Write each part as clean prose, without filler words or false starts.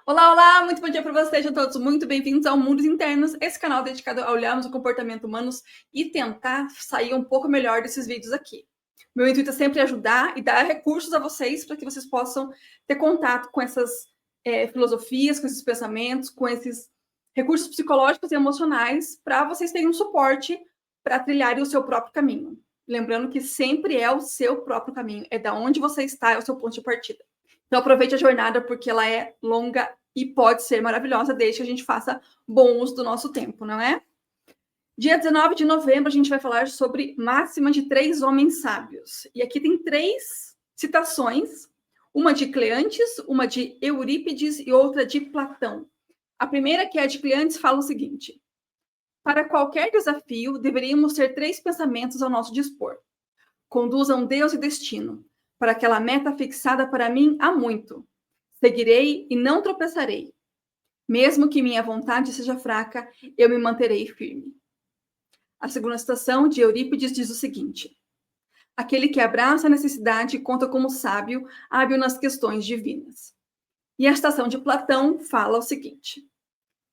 Olá, olá, muito bom dia para vocês, sejam todos muito bem-vindos ao Mundos Internos, esse canal dedicado a olharmos o comportamento humano e tentar sair um pouco melhor desses vídeos aqui. Meu intuito é sempre ajudar e dar recursos a vocês para que vocês possam ter contato com essas filosofias, com esses pensamentos, com esses recursos psicológicos e emocionais para vocês terem um suporte para trilharem o seu próprio caminho. Lembrando que sempre é o seu próprio caminho, é da onde você está, é o seu ponto de partida. Então aproveite a jornada porque ela é longa e pode ser maravilhosa desde que a gente faça bom uso do nosso tempo, não é? Dia 19 de novembro a gente vai falar sobre Máxima de 3 homens sábios. E aqui tem 3 citações, uma de Cleantes, uma de Eurípides e outra de Platão. A primeira, que é a de Cleantes, fala o seguinte: para qualquer desafio, deveríamos ter 3 pensamentos ao nosso dispor. Conduzam Deus e destino para aquela meta fixada para mim há muito. Seguirei e não tropeçarei. Mesmo que minha vontade seja fraca, eu me manterei firme. A segunda citação de Eurípides diz o seguinte: aquele que abraça a necessidade conta como sábio, hábil nas questões divinas. E a citação de Platão fala o seguinte: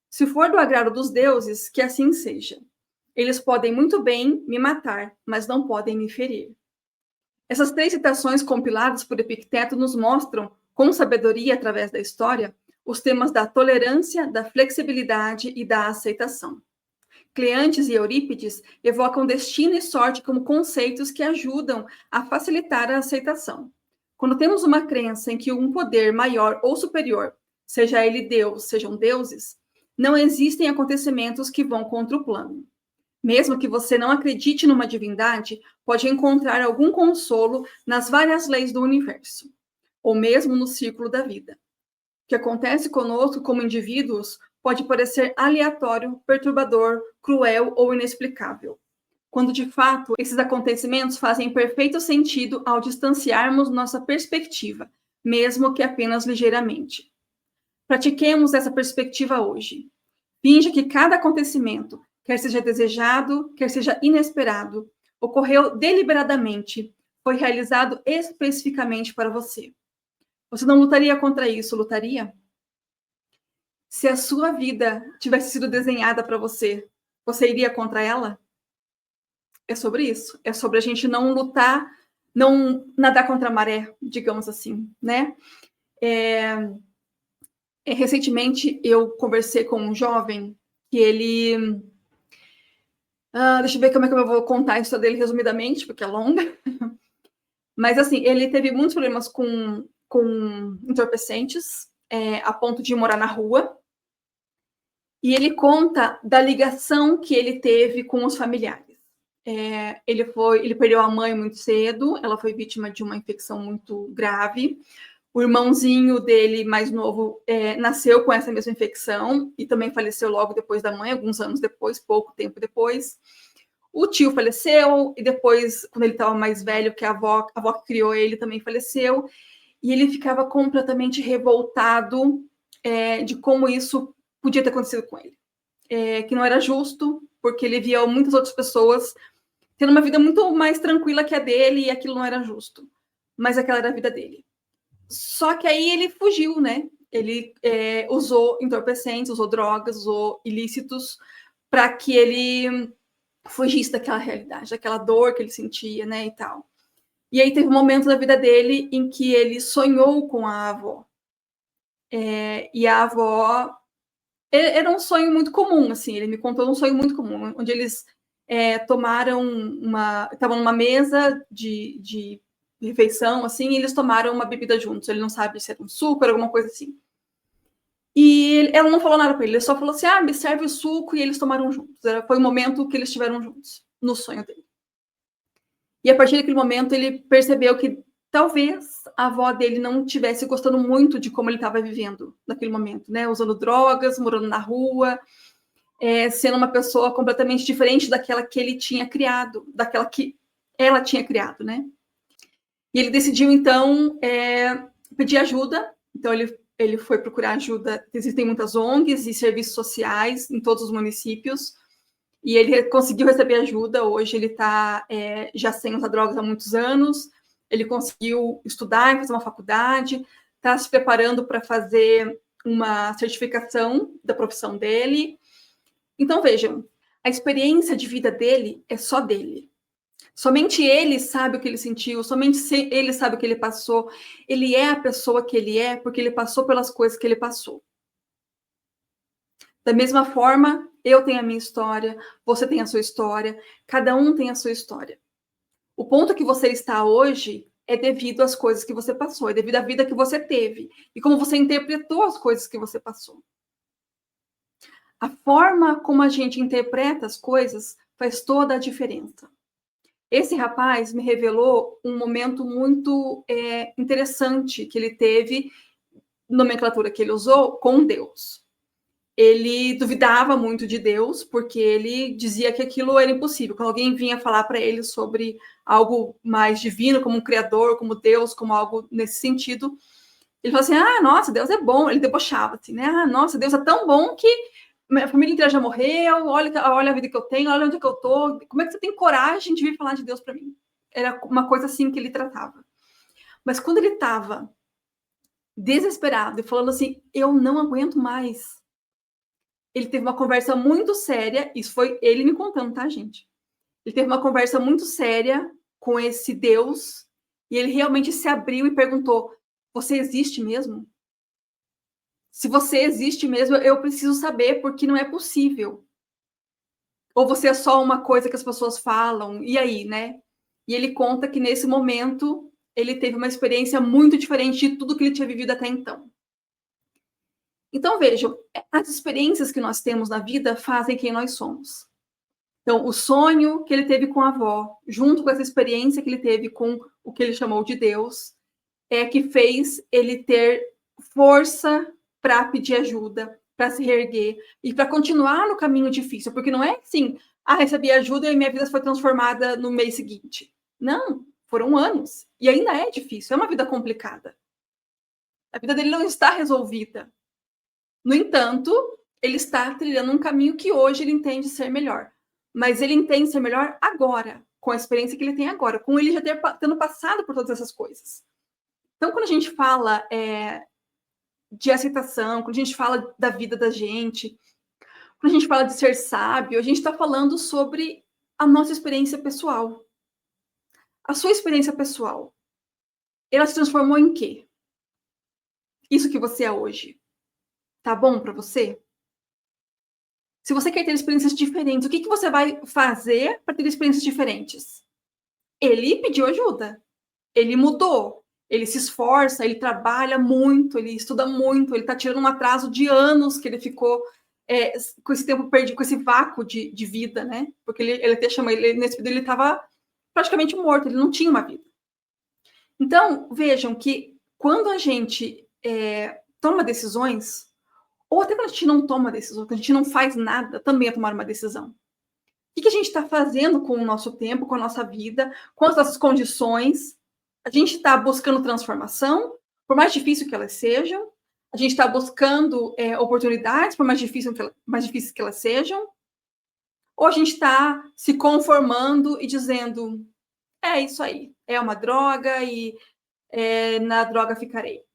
se for do agrado dos deuses, que assim seja. Eles podem muito bem me matar, mas não podem me ferir. Essas 3 citações compiladas por Epicteto nos mostram, com sabedoria através da história, os temas da tolerância, da flexibilidade e da aceitação. Cleantes e Eurípides evocam destino e sorte como conceitos que ajudam a facilitar a aceitação. Quando temos uma crença em que um poder maior ou superior, seja ele Deus, sejam deuses, não existem acontecimentos que vão contra o plano. Mesmo que você não acredite numa divindade, pode encontrar algum consolo nas várias leis do universo, ou mesmo no círculo da vida. O que acontece conosco como indivíduos pode parecer aleatório, perturbador, cruel ou inexplicável, quando de fato esses acontecimentos fazem perfeito sentido ao distanciarmos nossa perspectiva, mesmo que apenas ligeiramente. Pratiquemos essa perspectiva hoje. Finja que cada acontecimento, quer seja desejado, quer seja inesperado, ocorreu deliberadamente, foi realizado especificamente para você. Você não lutaria contra isso, lutaria? Se a sua vida tivesse sido desenhada para você, você iria contra ela? É sobre isso. É sobre a gente não lutar, não nadar contra a maré, digamos assim, né? Recentemente eu conversei com um jovem que ele... deixa eu ver como é que eu vou contar a história dele resumidamente, porque é longa. Mas, assim, ele teve muitos problemas com entorpecentes, a ponto de morar na rua. E ele conta da ligação que ele teve com os familiares. Ele perdeu a mãe muito cedo, ela foi vítima de uma infecção muito grave. O irmãozinho dele, mais novo, nasceu com essa mesma infecção e também faleceu logo depois da mãe, alguns anos depois, pouco tempo depois. O tio faleceu e depois, quando ele estava mais velho, que a avó que criou ele também faleceu. E ele ficava completamente revoltado de como isso podia ter acontecido com ele. Que não era justo, porque ele via muitas outras pessoas tendo uma vida muito mais tranquila que a dele e aquilo não era justo. Mas aquela era a vida dele. Só que aí ele fugiu, né? Ele usou entorpecentes, usou drogas, usou ilícitos para que ele fugisse daquela realidade, daquela dor que ele sentia, né, e tal. E aí teve um momento da vida dele em que ele sonhou com a avó. E a avó... Era um sonho muito comum, assim, ele me contou um sonho muito comum, onde eles estavam numa mesa de refeição, assim, e eles tomaram uma bebida juntos. Ele não sabe se era um suco, era alguma coisa assim. E ela não falou nada para ele só falou assim, me serve o suco, e eles tomaram juntos. Foi o momento que eles estiveram juntos, no sonho dele. E a partir daquele momento ele percebeu que talvez a avó dele não estivesse gostando muito de como ele estava vivendo naquele momento, né? Usando drogas, morando na rua, sendo uma pessoa completamente diferente daquela que ele tinha criado, daquela que ela tinha criado, né? E ele decidiu, então, pedir ajuda. Então, ele foi procurar ajuda. Existem muitas ONGs e serviços sociais em todos os municípios. E ele conseguiu receber ajuda. Hoje ele está já sem usar drogas há muitos anos. Ele conseguiu estudar e fazer uma faculdade. Está se preparando para fazer uma certificação da profissão dele. Então, vejam, a experiência de vida dele é só dele. Somente ele sabe o que ele sentiu, somente ele sabe o que ele passou. Ele é a pessoa que ele é porque ele passou pelas coisas que ele passou. Da mesma forma, eu tenho a minha história, você tem a sua história, cada um tem a sua história. O ponto que você está hoje é devido às coisas que você passou, é devido à vida que você teve e como você interpretou as coisas que você passou. A forma como a gente interpreta as coisas faz toda a diferença. Esse rapaz me revelou um momento muito interessante que ele teve, nomenclatura que ele usou, com Deus. Ele duvidava muito de Deus, porque ele dizia que aquilo era impossível. Quando alguém vinha falar para ele sobre algo mais divino, como um criador, como Deus, como algo nesse sentido, ele falou assim, nossa, Deus é bom. Ele debochava assim, né? Nossa, Deus é tão bom que minha família inteira já morreu, olha a vida que eu tenho, olha onde é que eu tô. Como é que você tem coragem de vir falar de Deus para mim? Era uma coisa assim que ele tratava. Mas quando ele estava desesperado e falando assim, eu não aguento mais, ele teve uma conversa muito séria, isso foi ele me contando, tá, gente? Ele teve uma conversa muito séria com esse Deus e ele realmente se abriu e perguntou, você existe mesmo? Se você existe mesmo, eu preciso saber, porque não é possível. Ou você é só uma coisa que as pessoas falam, e aí, né? E ele conta que nesse momento ele teve uma experiência muito diferente de tudo que ele tinha vivido até então. Então, vejam, as experiências que nós temos na vida fazem quem nós somos. Então, o sonho que ele teve com a avó, junto com essa experiência que ele teve com o que ele chamou de Deus, é que fez ele ter força para pedir ajuda, para se reerguer e para continuar no caminho difícil, porque não é assim, recebi ajuda e minha vida foi transformada no mês seguinte. Não, foram anos e ainda é difícil, é uma vida complicada. A vida dele não está resolvida. No entanto, ele está trilhando um caminho que hoje ele entende ser melhor. Mas ele entende ser melhor agora, com a experiência que ele tem agora, com ele já tendo passado por todas essas coisas. Então, quando a gente fala de aceitação, quando a gente fala da vida da gente, quando a gente fala de ser sábio, a gente está falando sobre a nossa experiência pessoal. A sua experiência pessoal, ela se transformou em quê? Isso que você é hoje. Tá bom para você? Se você quer ter experiências diferentes, o que você vai fazer para ter experiências diferentes? Ele pediu ajuda. Ele mudou. Ele se esforça, ele trabalha muito, ele estuda muito, ele está tirando um atraso de anos que ele ficou com esse tempo perdido, com esse vácuo de vida, né? Porque ele até chama, nesse período ele estava praticamente morto, ele não tinha uma vida. Então, vejam que quando a gente toma decisões, ou até quando a gente não toma decisão, quando a gente não faz nada, também é tomar uma decisão. O que a gente está fazendo com o nosso tempo, com a nossa vida, com as nossas condições? A gente está buscando transformação, por mais difícil que elas sejam. A gente está buscando oportunidades, por mais difíceis que elas sejam. Ou a gente está se conformando e dizendo, é isso aí, é uma droga e na droga ficarei.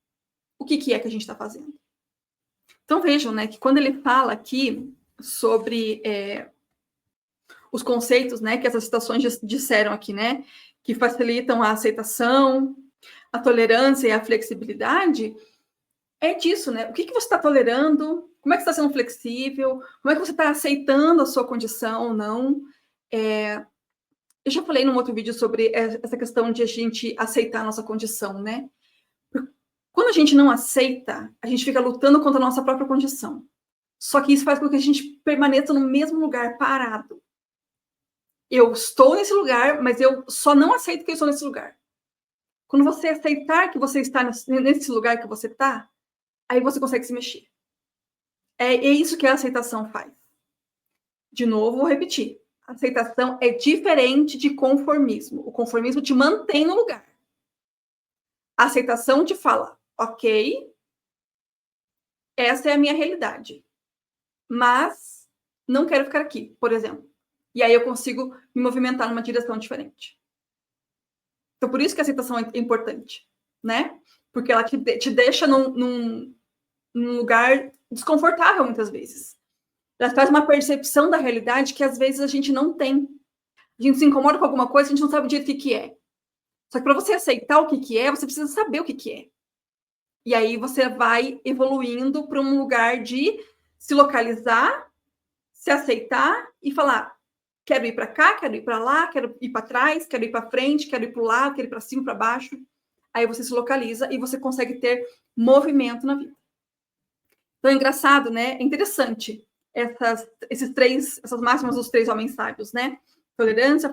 O que é que a gente está fazendo? Então vejam, né, que quando ele fala aqui sobre os conceitos, né, que essas citações disseram aqui, né, que facilitam a aceitação, a tolerância e a flexibilidade, é disso, né? O que você está tolerando? Como é que você está sendo flexível? Como é que você está aceitando a sua condição ou não? Eu já falei num outro vídeo sobre essa questão de a gente aceitar a nossa condição, né? Quando a gente não aceita, a gente fica lutando contra a nossa própria condição. Só que isso faz com que a gente permaneça no mesmo lugar, parado. Eu estou nesse lugar, mas eu só não aceito que eu estou nesse lugar. Quando você aceitar que você está nesse lugar que você está, aí você consegue se mexer. É isso que a aceitação faz. De novo, vou repetir. Aceitação é diferente de conformismo. O conformismo te mantém no lugar. A aceitação te fala, ok, essa é a minha realidade, mas não quero ficar aqui, por exemplo. E aí eu consigo me movimentar numa direção diferente. Então, por isso que a aceitação é importante, né? Porque ela te deixa num num lugar desconfortável, muitas vezes. Ela traz uma percepção da realidade que, às vezes, a gente não tem. A gente se incomoda com alguma coisa, a gente não sabe direito o que é. Só que para você aceitar o que é, você precisa saber o que é. E aí você vai evoluindo para um lugar de se localizar, se aceitar e falar: quero ir para cá, quero ir para lá, quero ir para trás, quero ir para frente, quero ir para o lado, quero ir para cima, para baixo. Aí você se localiza e você consegue ter movimento na vida. Então é engraçado, né? É interessante essas máximas dos 3 homens sábios, né? Tolerância,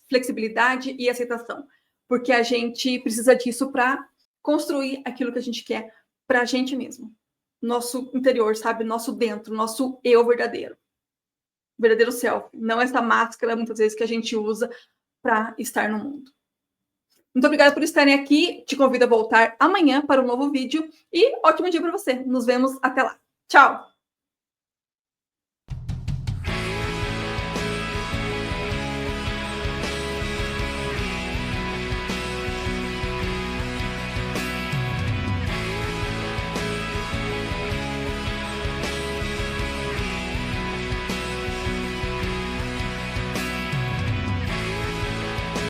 flexibilidade e aceitação. Porque a gente precisa disso para construir aquilo que a gente quer para a gente mesmo. Nosso interior, sabe? Nosso dentro, nosso eu verdadeiro. Verdadeiro self. Não essa máscara, muitas vezes, que a gente usa para estar no mundo. Muito obrigada por estarem aqui. Te convido a voltar amanhã para um novo vídeo. E ótimo dia para você. Nos vemos até lá. Tchau!